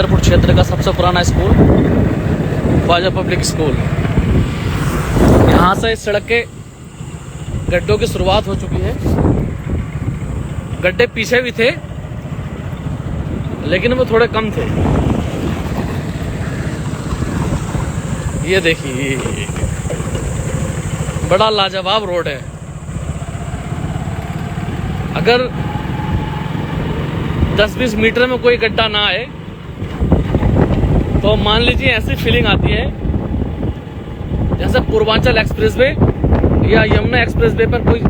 ढींगरपुर क्षेत्र का सबसे पुराना स्कूल ख्वाजा पब्लिक स्कूल। यहाँ से इस सड़क के गड्ढों की शुरुआत हो चुकी है। गड्ढे पीछे भी थे लेकिन वो थोड़े कम थे। ये देखिए बड़ा लाजवाब रोड है। अगर 10-20 मीटर में कोई गड्ढा ना आए तो मान लीजिए ऐसी फीलिंग आती है जैसे पूर्वांचल एक्सप्रेसवे या यमुना एक्सप्रेसवे पर कोई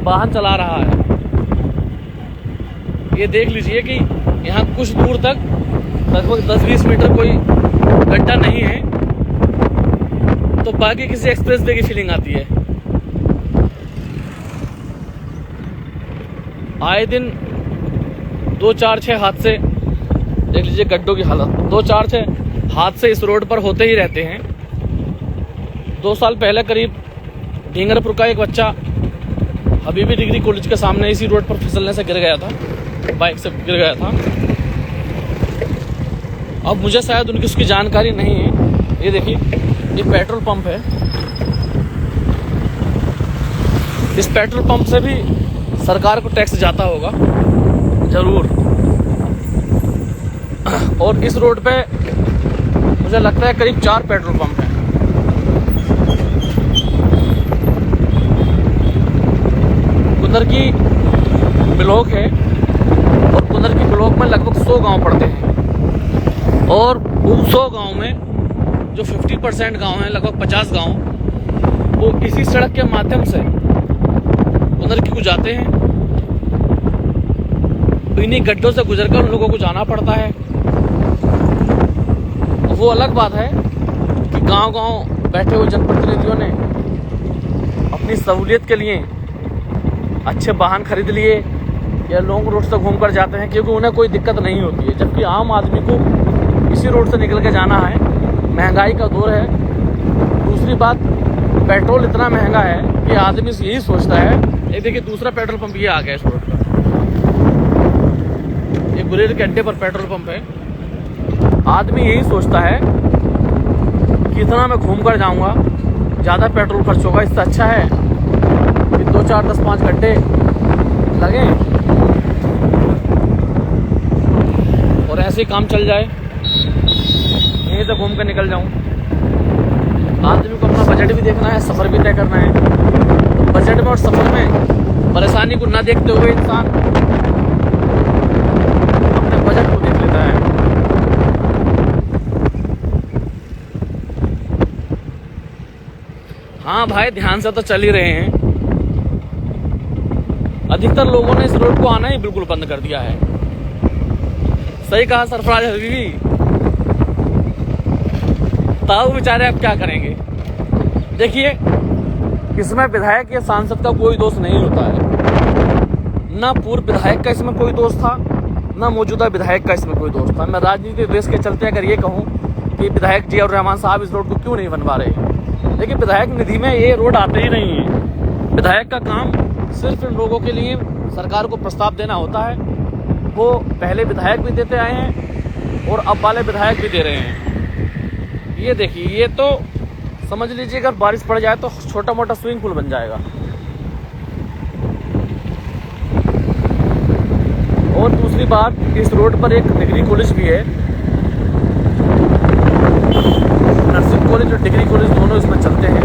वाहन चला रहा है। ये देख लीजिए कि यहाँ कुछ दूर तक लगभग 10-20 मीटर कोई गड्ढा नहीं है तो बाकी किसी एक्सप्रेसवे की फीलिंग आती है। आए दिन 2-4-6 हादसे देख लीजिए, गड्ढों की हालत 2-4-6 हादसे इस रोड पर होते ही रहते हैं। 2 साल पहले करीब ढींगरपुर का एक बच्चा हबीबी डिग्री कॉलेज के सामने इसी रोड पर फिसलने से गिर गया था, बाइक से गिर गया था। अब मुझे शायद उनकी उसकी जानकारी नहीं है। ये देखिए, ये पेट्रोल पंप है। इस पेट्रोल पंप से भी सरकार को टैक्स जाता होगा जरूर। और इस रोड पे मुझे लगता है करीब 4 पेट्रोल पंप हैं। कुंदरकी ब्लॉक है और कुंदरकी ब्लॉक में लगभग 100 गांव पड़ते हैं और उन 100 गांव में जो 50% गांव हैं, लगभग 50 गांव वो इसी सड़क के माध्यम से कुंदरकी को जाते हैं। इन्हीं गड्ढों से गुजरकर उन लोगों को जाना पड़ता है। वो अलग बात है कि गांव-गांव बैठे हुए जनप्रतिनिधियों ने अपनी सहूलियत के लिए अच्छे वाहन खरीद लिए या लॉन्ग रूट से घूमकर जाते हैं क्योंकि उन्हें कोई दिक्कत नहीं होती है, जबकि आम आदमी को इसी रोड से निकल के जाना है। महंगाई का दौर है। दूसरी बात, पेट्रोल इतना महंगा है कि आदमी यही सोचता है। ये देखिए, दूसरा पेट्रोल पंप ये आ गया इस रोड पर। ये गुलेर के अड्डे पर पेट्रोल पंप है। आदमी यही सोचता है कि इतना मैं घूम कर जाऊँगा, ज़्यादा पेट्रोल खर्च होगा, इससे अच्छा है कि 2-4-10-5 घंटे लगे और ऐसे ही काम चल जाए, यहीं से घूम कर निकल जाऊँ। आदमी को अपना बजट भी देखना है, सफ़र भी तय करना है। बजट में और सफ़र में परेशानी को ना देखते हुए इंसान अपने बजट को देख लेता है। हाँ भाई, ध्यान से तो चल ही रहे हैं। अधिकतर लोगों ने इस रोड को आना ही बिल्कुल बंद कर दिया है। सही कहा सरफराज हबीबी, ताऊ बेचारे अब क्या करेंगे। देखिए, इसमें विधायक या सांसद का कोई दोष नहीं होता है। ना पूर्व विधायक का इसमें कोई दोष था, ना मौजूदा विधायक का इसमें कोई दोष था। मैं राजनीतिक द्वेष के चलते अगर ये कहूँ कि विधायक जी और रहमान साहब इस रोड को क्यों नहीं बनवा रहे, लेकिन विधायक निधि में ये रोड आते ही नहीं है। विधायक का काम सिर्फ इन लोगों के लिए सरकार को प्रस्ताव देना होता है। वो पहले विधायक भी देते आए हैं और अब वाले विधायक भी दे रहे हैं। ये देखिए, ये तो समझ लीजिए अगर बारिश पड़ जाए तो छोटा मोटा स्विमिंग पूल बन जाएगा। और दूसरी बात, इस रोड पर एक डिग्री कॉलेज भी है। नर्सिंग कॉलेज और डिग्री कॉलेज दोनों इसमें चलते हैं,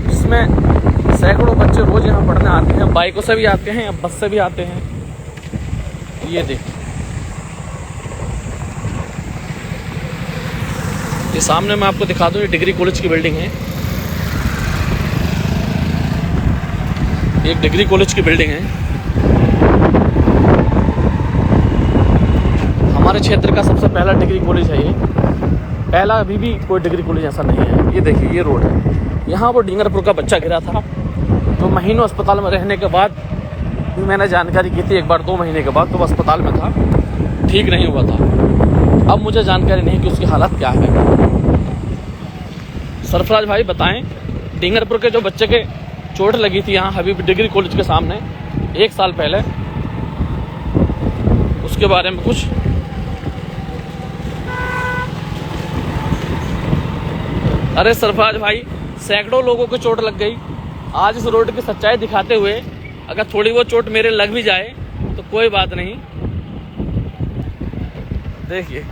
जिसमें सैकड़ों बच्चे रोज यहाँ पढ़ने आते हैं। बाइकों से भी आते हैं, बस से भी आते हैं। ये देखिए, ये सामने मैं आपको दिखा दूं, ये डिग्री कॉलेज की बिल्डिंग है। एक डिग्री कॉलेज की बिल्डिंग है। हमारे क्षेत्र का सबसे पहला डिग्री कॉलेज है ये। पहला अभी भी कोई डिग्री कॉलेज ऐसा नहीं है। ये देखिए, ये रोड है। यहाँ वो ढींगरपुर का बच्चा गिरा था, तो महीनों अस्पताल में रहने के बाद भी मैंने जानकारी की थी। एक बार 2 महीने के बाद तो वो अस्पताल में था, ठीक नहीं हुआ था। अब मुझे जानकारी नहीं कि उसकी हालत क्या है। सरफराज भाई बताएं, ढींगरपुर के जो बच्चे के चोट लगी थी यहाँ हबीब डिग्री कॉलेज के सामने 1 साल पहले, उसके बारे में कुछ। अरे सरफराज भाई, सैकड़ों लोगों को चोट लग गई। आज इस रोड की सच्चाई दिखाते हुए अगर थोड़ी बहुत चोट मेरे लग भी जाए तो कोई बात नहीं। देखिए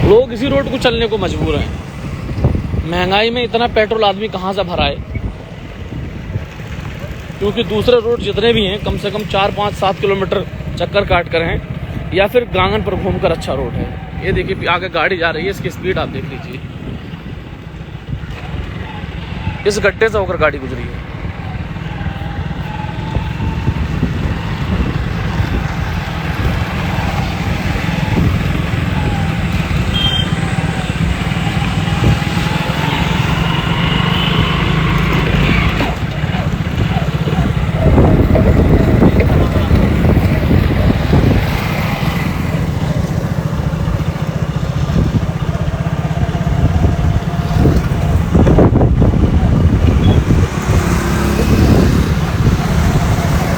लोग इसी रोड को चलने को मजबूर हैं। महंगाई में इतना पेट्रोल आदमी कहाँ से भराए, क्योंकि दूसरे रोड जितने भी हैं कम से कम 4, 5, 7 किलोमीटर चक्कर काट कर हैं, या फिर गांगन पर घूमकर अच्छा रोड है। ये देखिए आगे गाड़ी जा रही है, इसकी स्पीड आप देख लीजिए। इस गड्ढे से होकर गाड़ी गुजरी है।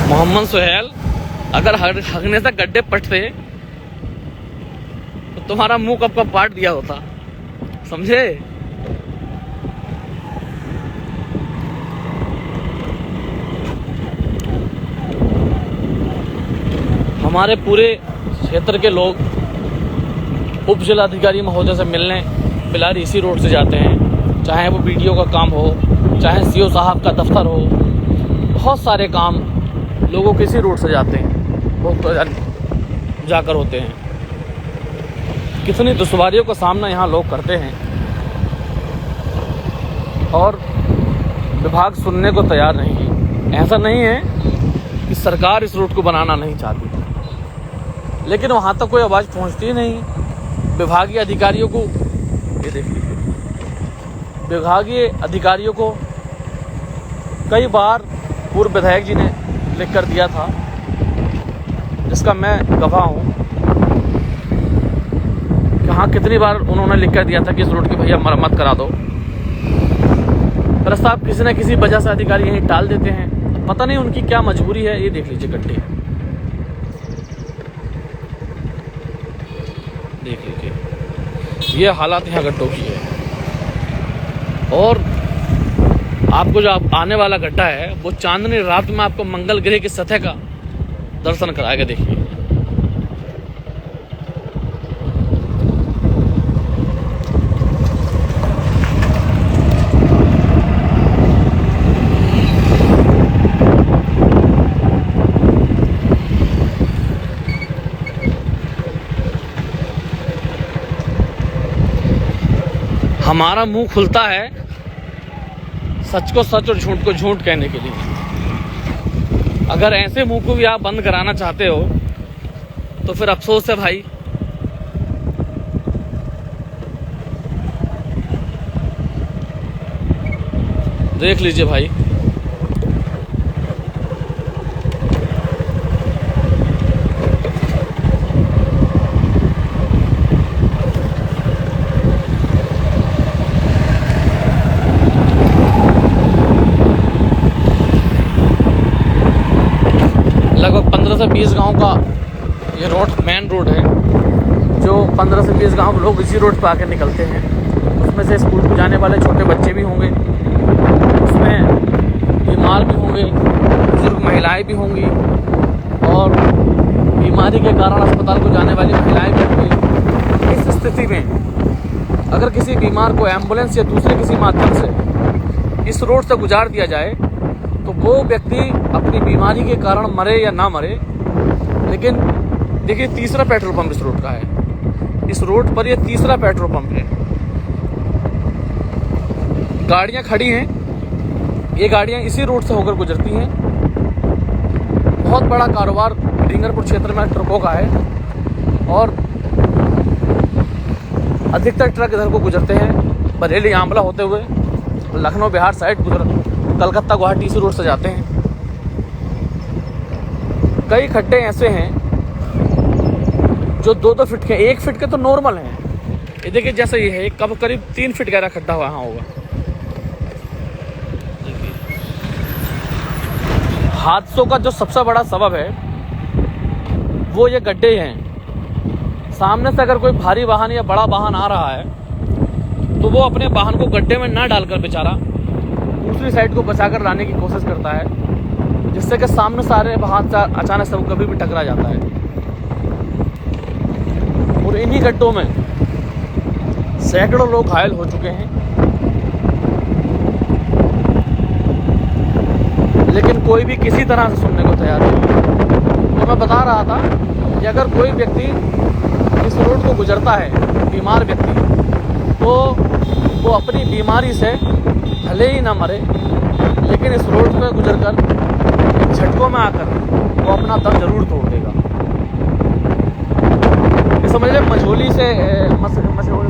मोहम्मद सुहेल, अगर हगने से गड्ढे पटते तो तुम्हारा मुंह कब का पाट दिया होता, समझे। हमारे पूरे क्षेत्र के लोग उप जिलाधिकारी महोदय से मिलने फिलहाल इसी रोड से जाते हैं, चाहे वो वीडियो का काम हो, चाहे सीओ साहब का दफ्तर हो। बहुत सारे काम लोगों किसी रोड से जाते हैं, वो जाकर होते हैं। कितनी दुश्वारियों का सामना यहाँ लोग करते हैं और विभाग सुनने को तैयार नहीं है। ऐसा नहीं है कि सरकार इस रूट को बनाना नहीं चाहती, लेकिन वहाँ तक कोई आवाज़ पहुँचती ही नहीं। विभागीय अधिकारियों को, ये देख लीजिए, विभागीय अधिकारियों को कई बार पूर्व विधायक जी ने लिख कर दिया था, जिसका मैं गवाह हूँ कि हाँ कितनी बार उन्होंने लिख कर दिया था कि इस रोड की भैया मरम्मत करा दो। प्रस्ताव किसी न किसी वजह से अधिकारी यहीं टाल देते हैं। पता नहीं उनकी क्या मजबूरी है। ये देख लीजिए गड्ढे, देख लीजिए ये हालात यहाँ गड्ढों की है। और आपको जो आने वाला गड्ढा है वो चांदनी रात में आपको मंगल ग्रह की सतह का दर्शन कराएगा। देखिए हमारा मुंह खुलता है सच को सच और झूठ को झूठ कहने के लिए। अगर ऐसे मुंह को भी आप बंद कराना चाहते हो तो फिर अफसोस है भाई। देख लीजिए भाई, लगभग 15 से 20 गांव का ये रोड, मेन रोड है, जो 15 से 20 गांव लोग इसी रोड पर आकर निकलते हैं। उसमें से स्कूल को जाने वाले छोटे बच्चे भी होंगे, उसमें बीमार भी होंगे, बुजुर्ग महिलाएं भी होंगी, और बीमारी के कारण अस्पताल को जाने वाली महिलाएं भी होंगी। इस स्थिति में अगर किसी बीमार को एम्बुलेंस या दूसरे किसी माध्यम से इस रोड से गुजार दिया जाए तो वो व्यक्ति अपनी बीमारी के कारण मरे या ना मरे। लेकिन देखिए तीसरा पेट्रोल पंप इस रोड का है, इस रोड पर ये तीसरा पेट्रोल पंप है। गाड़ियां खड़ी हैं, ये गाड़ियां इसी रोड से होकर गुजरती हैं। बहुत बड़ा कारोबार डींगरपुर क्षेत्र में ट्रकों का है और अधिकतर ट्रक इधर को गुजरते हैं बरेली आंवला होते हुए, लखनऊ बिहार साइड कलकत्ता गुवाहाटी इसी रोड से जाते हैं। कई खड्डे ऐसे हैं जो 2-2 फीट के, 1 फीट के तो नॉर्मल हैं, ये देखिए जैसे ये है, कब करीब 3 फीट गहरा खड्डा हुआ यहाँ होगा। हादसों का जो सबसे बड़ा सबब है वो ये गड्ढे हैं। सामने से अगर कोई भारी वाहन या बड़ा वाहन आ रहा है तो वो अपने वाहन को गड्ढे में ना डालकर बेचारा दूसरी साइड को बचाकर लाने की कोशिश करता है, जिससे कि सामने सारे वाहन से अचानक से कभी भी टकरा जाता है। और इन्हीं गड्ढों में सैकड़ों लोग घायल हो चुके हैं, लेकिन कोई भी किसी तरह से सुनने को तैयार नहीं। तो मैं बता रहा था कि अगर कोई व्यक्ति इस रोड को गुजरता है, बीमार व्यक्ति, तो वो अपनी बीमारी से भले ही ना मरे, लेकिन इस रोड पे गुजरकर झटकों में आकर वो अपना दम जरूर तोड़ देगा। ये समझ लें मझोली से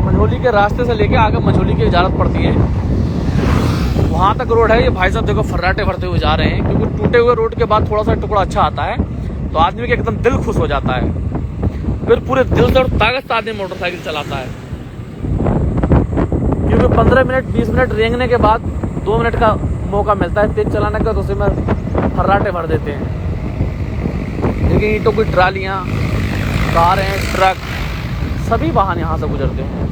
मझोली के रास्ते से लेके आगे मझोली की इजाज़त पड़ती है, वहाँ तक रोड है। ये भाई साहब देखो फर्राटे भरते हुए जा रहे हैं, क्योंकि टूटे हुए रोड के बाद थोड़ा सा टुकड़ा अच्छा आता है तो आदमी का एकदम दिल खुश हो जाता है, फिर पूरे दिल से और ताकत से आदमी मोटरसाइकिल चलाता है। क्योंकि 15 मिनट 20 मिनट रेंगने के बाद 2 मिनट का मौका मिलता है तेज चलाने का, तो उसी में फर्राटे भर देते हैं। लेकिन ईंटों की ट्रालियाँ, कारें, ट्रक, सभी वाहन यहाँ से गुजरते हैं।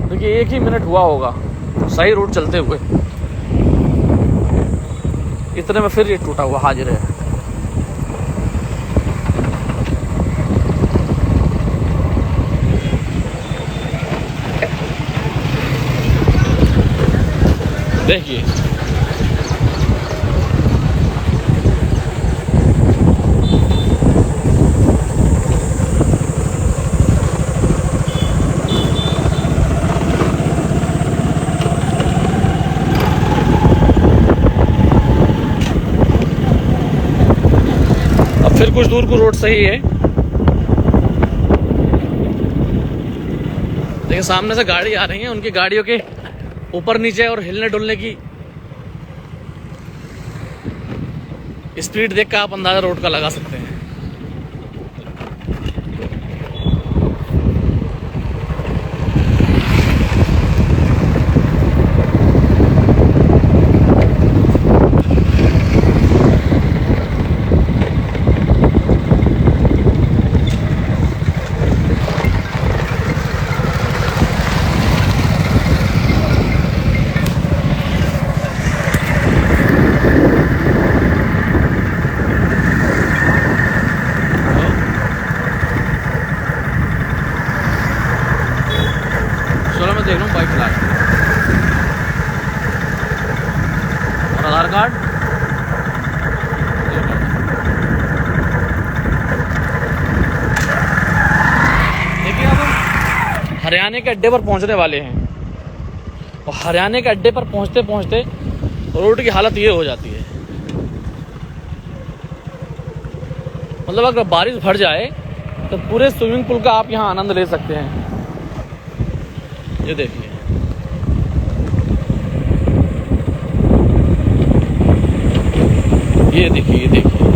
देखिए 1 ही मिनट हुआ होगा सही रोड चलते हुए, इतने में फिर ये टूटा हुआ हाजिर है। देखिए फिर कुछ दूर को रोड सही है। देखिए सामने से गाड़ी आ रही है, उनकी गाड़ियों के ऊपर नीचे और हिलने डुलने की स्पीड देख कर आप अंदाजा रोड का लगा सकते हैं। देख रहा हूँ बाइक चला और आधार कार्ड। देखिए अब हम हरियाणा के अड्डे पर पहुंचने वाले हैं, और हरियाणा के अड्डे पर पहुंचते पहुंचते रोड की हालत ये हो जाती है, मतलब अगर बारिश भर जाए तो पूरे स्विमिंग पूल का आप यहाँ आनंद ले सकते हैं। ये देखिए ये देखिए ये देखिए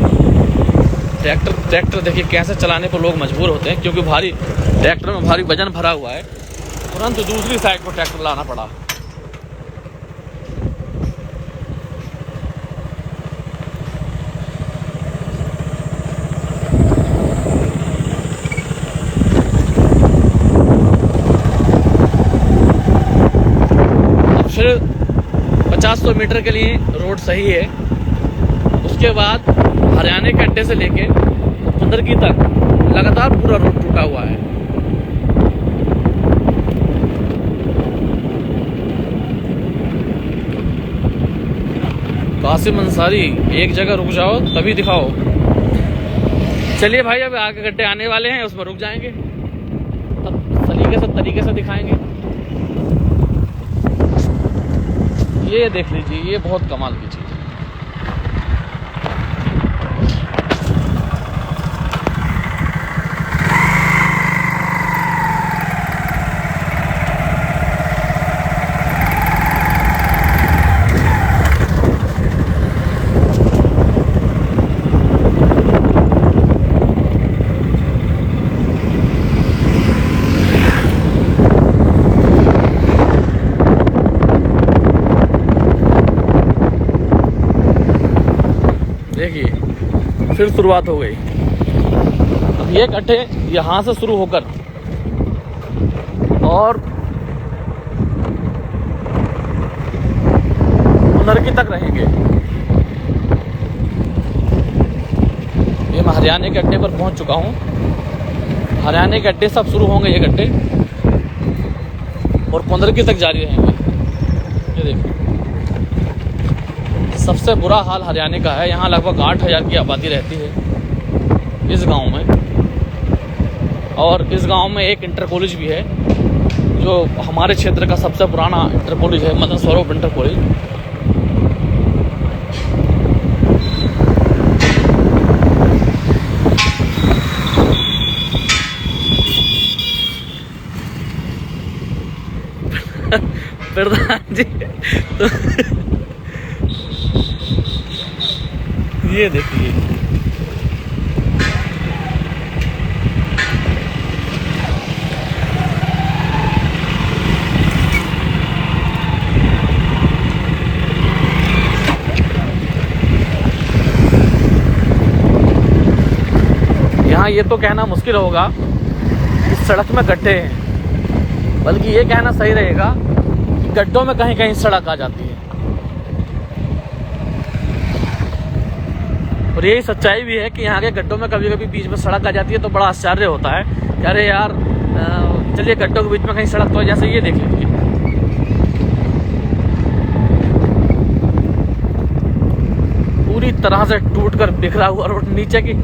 ट्रैक्टर देखिए कैसे चलाने पर लोग मजबूर होते हैं, क्योंकि भारी ट्रैक्टर में भारी वजन भरा हुआ है, तुरंत दूसरी साइड को ट्रैक्टर लाना पड़ा। फिर 50-100 मीटर के लिए रोड सही है, उसके बाद हरियाणा के अड्डे से लेके पंदरकी तक लगातार पूरा रोड टूटा हुआ है। कासिम अंसारी एक जगह रुक जाओ तभी दिखाओ। चलिए भाई अब आगे गड्ढे आने वाले हैं, उसमें रुक जाएंगे, तब तरीके से दिखाएंगे। ये देख लीजिए, ये बहुत कमाल की चीज़ है। देखिए फिर शुरुआत हो गई। अब ये गड्ढे यहाँ से शुरू होकर और नरकी तक रहेंगे। ये मैं हरियाणा के अड्डे पर पहुंच चुका हूँ। हरियाणा के अड्डे सब शुरू होंगे ये गड्ढे और कुंदरकी तक जारी रहेंगे। ये देखिए सबसे बुरा हाल हरियाणा का है। यहाँ लगभग 8,000 की आबादी रहती है इस गांव में, और इस गांव में एक इंटर कॉलेज भी है जो हमारे क्षेत्र का सबसे पुराना इंटर कॉलेज है, मदन स्वरूप इंटर कॉलेज। प्रधान जी तो ये देखिए यहाँ ये तो कहना मुश्किल होगा इस सड़क में गड्ढे हैं, बल्कि ये कहना सही रहेगा कि गड्ढों में कहीं कहीं सड़क आ जाती है। और यही सच्चाई भी है कि यहाँ के गड्ढों में कभी कभी बीच में सड़क आ जाती है तो बड़ा आश्चर्य होता है कि अरे यार चलिए गड्ढों के बीच में कहीं सड़क तो है। जैसे ये देख लीजिए पूरी तरह से टूट कर बिखरा हुआ रोड नीचे की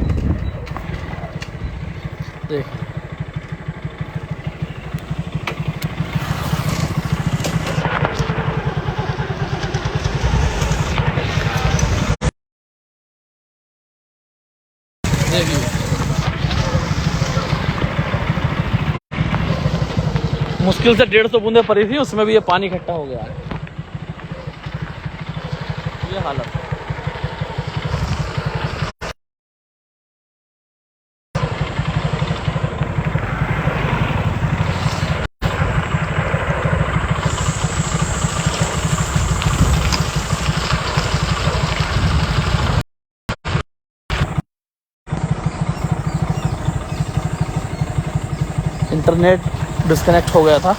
देख। मुश्किल से 150 बूंदे पड़ी थी, उसमें भी ये पानी इकट्ठा हो गया है। ये हालत है। इंटरनेट डिस्कनेक्ट हो गया था।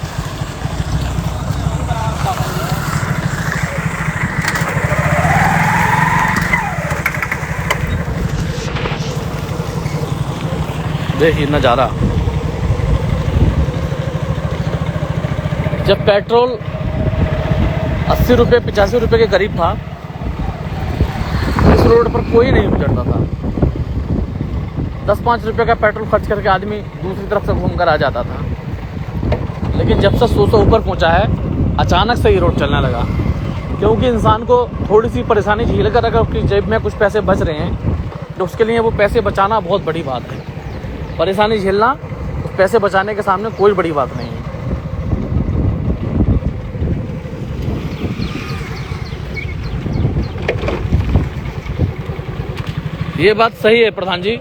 देखिए नज़ारा। जब पेट्रोल 80 रुपये 85 रुपये के करीब था, इस रोड पर कोई नहीं गुजरता था। 10-5 रुपये का पेट्रोल खर्च करके आदमी दूसरी तरफ से घूमकर आ जाता था। लेकिन जब से 100 ऊपर पहुंचा है, अचानक से ये रोड चलने लगा। क्योंकि इंसान को थोड़ी सी परेशानी झेल कर अगर उसकी जेब में कुछ पैसे बच रहे हैं तो उसके लिए वो पैसे बचाना बहुत बड़ी बात है। परेशानी झेलना उस पैसे बचाने के सामने कोई बड़ी बात नहीं है। ये बात सही है प्रधान जी,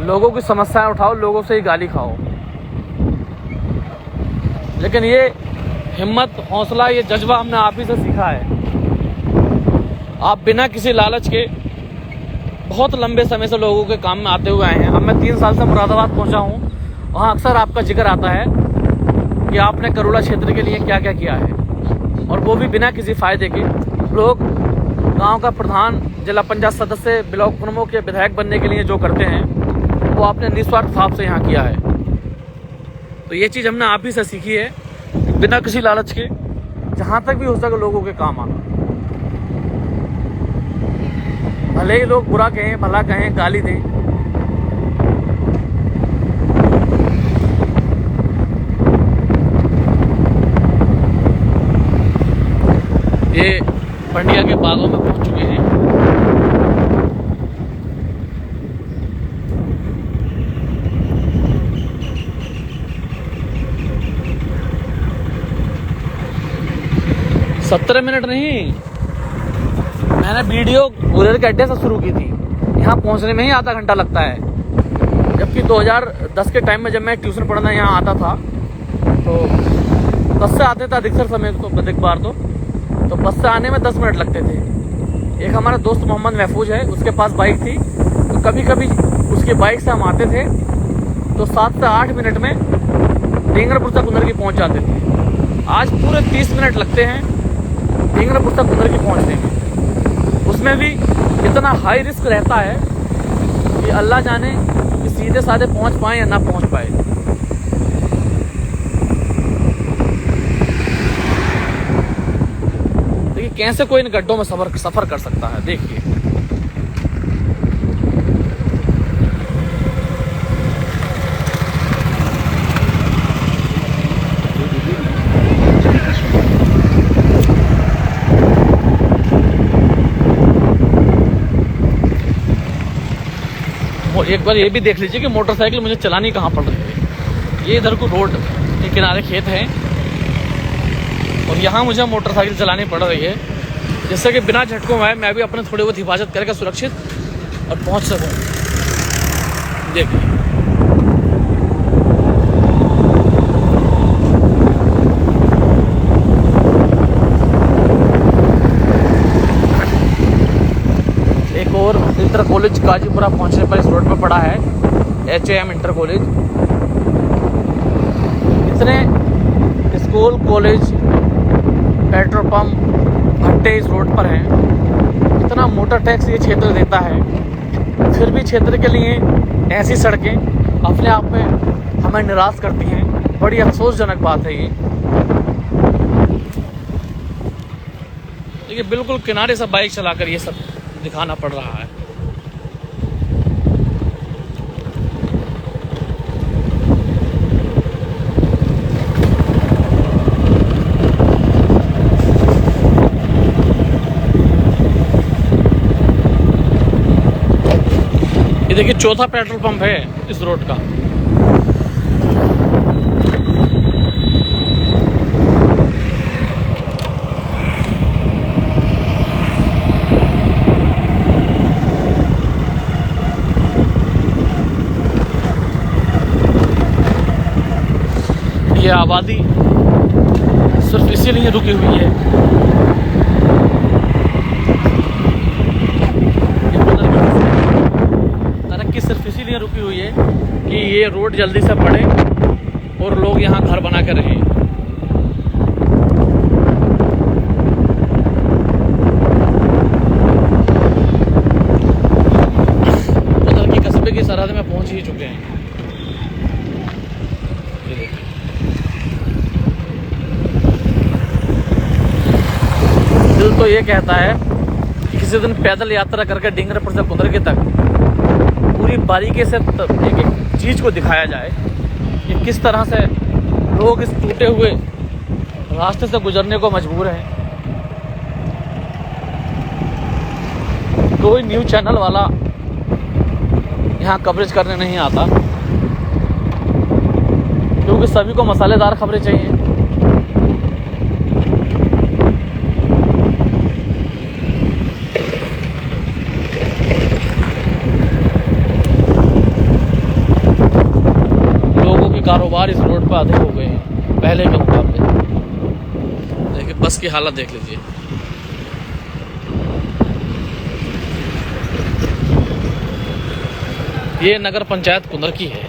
लोगों की समस्याएं उठाओ, लोगों से ही गाली खाओ। लेकिन ये हिम्मत, हौसला, ये जज्बा हमने आप ही से सीखा है। आप बिना किसी लालच के बहुत लंबे समय से लोगों के काम में आते हुए आए हैं। अब मैं 3 साल से मुरादाबाद पहुंचा हूं, वहां अक्सर आपका जिक्र आता है कि आपने करोला क्षेत्र के लिए क्या क्या किया है, और वो भी बिना किसी फायदे के। लोग गांव का प्रधान, जिला पंचायत सदस्य, ब्लॉक प्रमुख या विधायक बनने के लिए जो करते हैं वो आपने निस्वार्थ भाव से यहाँ किया है। तो ये चीज़ हमने आप ही से सीखी है, बिना किसी लालच के जहाँ तक भी हो सके लोगों के काम आना। भले ही लोग बुरा कहें, भला कहें, गाली दें, ये पंडिया के बागों में पहुंच चुके हैं। सत्तर मिनट नहीं, मैंने वीडियो उधर के अड्डे से शुरू की थी। यहाँ पहुँचने में ही आधा घंटा लगता है, जबकि 2010 के टाइम में जब मैं ट्यूशन पढ़ना यहाँ आता था तो बस से आते थे अधिकतर समय तो अधिक बार तो बस से आने में 10 मिनट लगते थे। एक हमारा दोस्त मोहम्मद महफूज है, उसके पास बाइक थी, तो कभी कभी उसकी बाइक से हम आते थे तो 7 से 8 मिनट में ढींगरापुर तक कुंदरकी पहुंच जाते थे। आज पूरे 30 मिनट लगते हैं ढींगरापुर तक कुंदरकी पहुंचने में। उसमें भी इतना हाई रिस्क रहता है कि अल्लाह जाने कि सीधे साधे पहुंच पाए या ना पहुंच पाए। देखिए कैसे कोई इन गड्ढों में सफ़र कर सकता है। देखिए और एक बार ये भी देख लीजिए कि मोटरसाइकिल मुझे चलानी कहाँ पड़ रही है। ये इधर को रोड के किनारे खेत हैं और यहाँ मुझे मोटरसाइकिल चलानी पड़ रही है, जिससे कि बिना झटकों में मैं भी अपने थोड़ी बहुत हिफाजत करके सुरक्षित और पहुँच सकूँ। देखिए एक और इंटर कॉलेज गाजीपुरा पहुंचने पर इस रोड पर पड़ा है, HAM इंटर कॉलेज। इतने स्कूल, कॉलेज, पेट्रोल पंप, भट्टे इस रोड पर हैं। इतना मोटर टैक्स ये क्षेत्र देता है, फिर भी क्षेत्र के लिए ऐसी सड़कें अपने आप में हमें निराश करती हैं। बड़ी अफसोसजनक बात है ये। देखिए बिल्कुल किनारे से बाइक चलाकर ये सब दिखाना पड़ रहा है। ये देखिए चौथा पेट्रोल पंप है इस रोड का। ये आबादी सिर्फ इसीलिए रुकी हुई है, तरक्की सिर्फ इसीलिए रुकी हुई है कि ये रोड जल्दी से बढ़े और लोग यहाँ घर बना कर रहें। उधर की कस्बे की सरहद में पहुँच ही चुके हैं। दिल तो ये कहता है कि किसी दिन पैदल यात्रा करके ढींगरापुर से कुंदरकी तक पूरी बारीकी से एक एक चीज़ को दिखाया जाए कि किस तरह से लोग इस टूटे हुए रास्ते से गुजरने को मजबूर हैं। कोई न्यूज़ चैनल वाला यहाँ कवरेज करने नहीं आता, क्योंकि सभी को मसालेदार खबरें चाहिए। कारोबार इस रोड पर अधिक हो गए हैं पहले के मुकाबले। देखिए बस की हालत देख लीजिए। ये नगर पंचायत कुंदरकी है।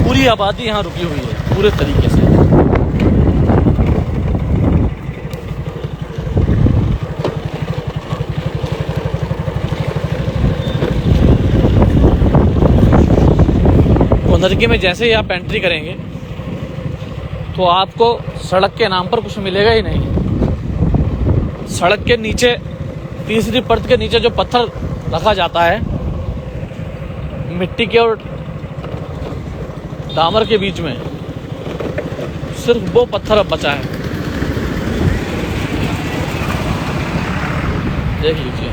पूरी आबादी यहाँ रुकी हुई है पूरे तरीके से। कुंदरकी में जैसे ही आप एंट्री करेंगे तो आपको सड़क के नाम पर कुछ मिलेगा ही नहीं। सड़क के नीचे, तीसरी परत के नीचे जो पत्थर रखा जाता है मिट्टी के और डामर के बीच में, सिर्फ वो पत्थर अब बचा है। देख लीजिए।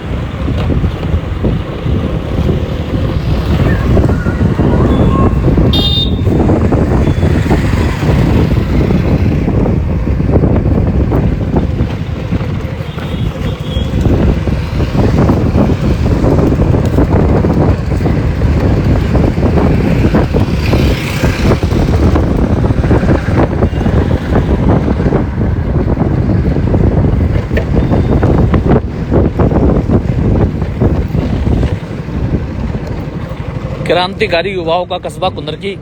क्रांतिकारी युवाओं का कस्बा कुंदरकी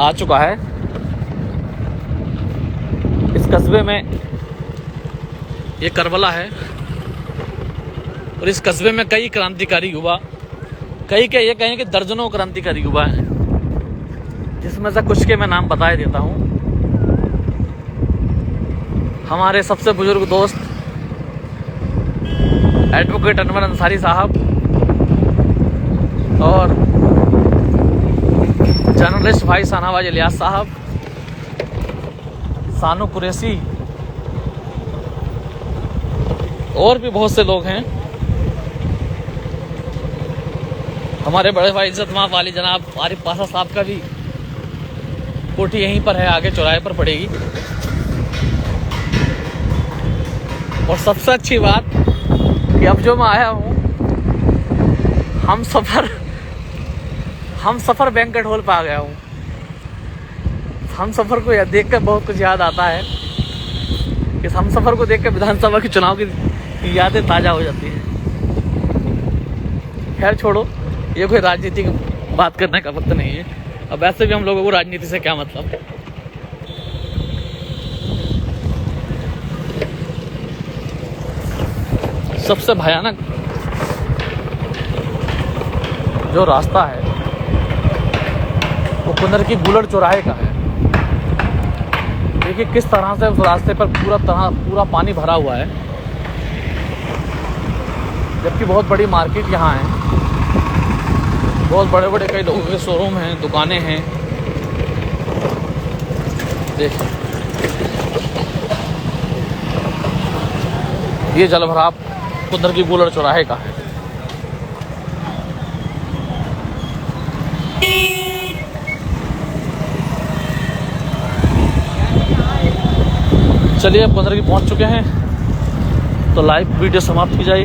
आ चुका है। इस कस्बे में ये करबला है और इस कस्बे में कई क्रांतिकारी युवा, कई के ये कहें कि दर्जनों क्रांतिकारी युवा हैं, जिसमें से कुछ के मैं नाम बता देता हूँ। हमारे सबसे बुजुर्ग दोस्त एडवोकेट अनवर अंसारी साहब और जर्नलिस्ट भाई शाहनवाज इलियास साहब, सानू कुरैशी और भी बहुत से लोग हैं। हमारे बड़े भाई इज्जत माफ वाली जनाब आरिफ पासा साहब का भी कोठी यहीं पर है, आगे चौराहे पर पड़ेगी। और सबसे अच्छी बात कि अब जो मैं आया हूँ हम सफर बैंकेट हॉल पर आ गया हूँ। हम सफर को देख कर बहुत कुछ याद आता है कि हम सफर को देख कर विधानसभा के चुनाव की यादें ताज़ा हो जाती हैं। खैर छोड़ो, ये कोई राजनीति की बात करने का वक्त नहीं है। अब वैसे भी हम लोगों को राजनीति से क्या मतलब। सबसे भयानक जो रास्ता है वो कुंदरकी बुलेट चौराहे का है। देखिए किस तरह से उस रास्ते पर पूरा पानी भरा हुआ है, जबकि बहुत बड़ी मार्केट यहाँ है, बहुत बड़े बड़े कई लोगों के शोरूम हैं, दुकानें हैं। देखिए ये जलभराव कुंदरकी बुलेट चौराहे का है। चलिए अब कुंदरकी पहुंच चुके हैं, तो लाइव वीडियो समाप्त की जाए।